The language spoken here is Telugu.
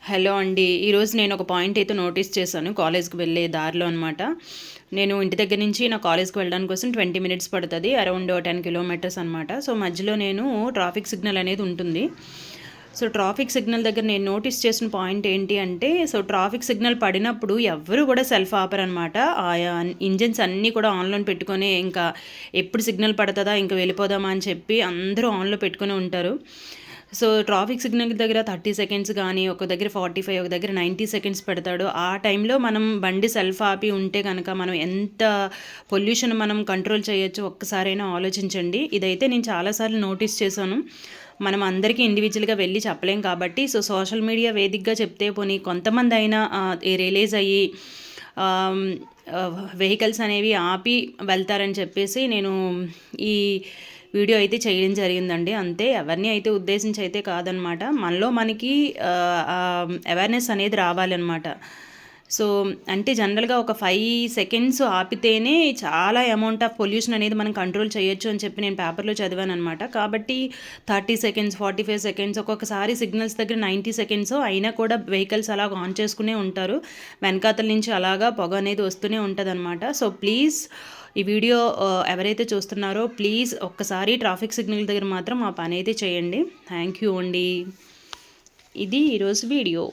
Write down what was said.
హలో అండి. ఈరోజు నేను ఒక పాయింట్ అయితే నోటీస్ చేశాను కాలేజ్‌కి వెళ్ళే దారిలో అనమాట. నేను ఇంటి దగ్గర నుంచి నా కాలేజ్‌కి వెళ్ళడానికి కోసం 20 మినిట్స్ పడతది. అరౌండ్ 10 కిలోమీటర్స్ అనమాట. సో, మధ్యలో నేను ట్రాఫిక్ సిగ్నల్ అనేది ఉంటుంది. సో, ట్రాఫిక్ సిగ్నల్ దగ్గర నేను నోటీస్ చేసిన పాయింట్ ఏంటి అంటే, సో, ట్రాఫిక్ సిగ్నల్ పడినప్పుడు ఎవ్వరు కూడా సెల్ఫ్ ఆపరనమాట. ఇంజిన్స్ అన్నీ కూడా ఆన్‌లోనే పెట్టుకొని ఇంకా ఎప్పుడు సిగ్నల్ పడతదా ఇంక వెళ్ళిపోదామా అని చెప్పి అందరూ ఆన్‌లో పెట్టుకొని ఉంటారు. సో, ట్రాఫిక్ సిగ్నల్ దగ్గర 30 సెకండ్స్ గానీ, ఒక దగ్గర 45, ఒక దగ్గర 90 సెకండ్స్ పెడతాడు. ఆ టైంలో మనం బండి సెల్ఫ్ ఆపి ఉంటే గనక మనం ఎంత పొల్యూషన్ మనం కంట్రోల్ చేయొచ్చో ఒక్కసారైనా ఆలోచించండి. ఇదైతే నేను చాలా సార్లు నోటీస్ చేశాను. మనం అందరికీ ఇండివిడ్యువల్‌గా వెళ్లి చెప్పలేం కాబట్టి, సో, సోషల్ మీడియా వేదికగా చెప్తే పోనీ కొంతమందైనా రియలైజ్ అయ్యి ఆహ్, వెహికల్స్ అనేవి ఆపి వెళ్తారని చెప్పేసి నేను ఈ వీడియో అయితే చేయడం జరిగిందండి. అంతే, ఎవరిని అయితే ఉద్దేశించి అయితే కాదనమాట. మనలో మనకి అవేర్‌నెస్ అనేది రావాలనమాట. సో, అంటే జనరల్‌గా ఒక 5 సెకండ్స్ ఆపితేనే చాలా అమౌంట్ ఆఫ్ పొల్యూషన్ అనేది మనం కంట్రోల్ చేయొచ్చు అని చెప్పి నేను పేపర్‌లో చదివాననమాట. కాబట్టి 30 సెకండ్స్, 45 సెకండ్స్, ఒక్కొక్కసారి సిగ్నల్స్ దగ్గర 90 సెకండ్స్ అయినా కూడా వెహికల్స్ అలాగ ఆన్ చేసుకునే ఉంటారు. వెనకాతల నుంచి అలాగా పొగ అనేది వస్తూనే ఉంటదనమాట. సో, ప్లీజ్ ఈ వీడియో ఎవరైతే చూస్తున్నారో ప్లీజ్ ఒక్కసారి ట్రాఫిక్ సిగ్నల్ దగ్గర మాత్రం ఆ పని అయితే చేయండి. థ్యాంక్ యూ అండి. ఇది ఈరోజు వీడియో.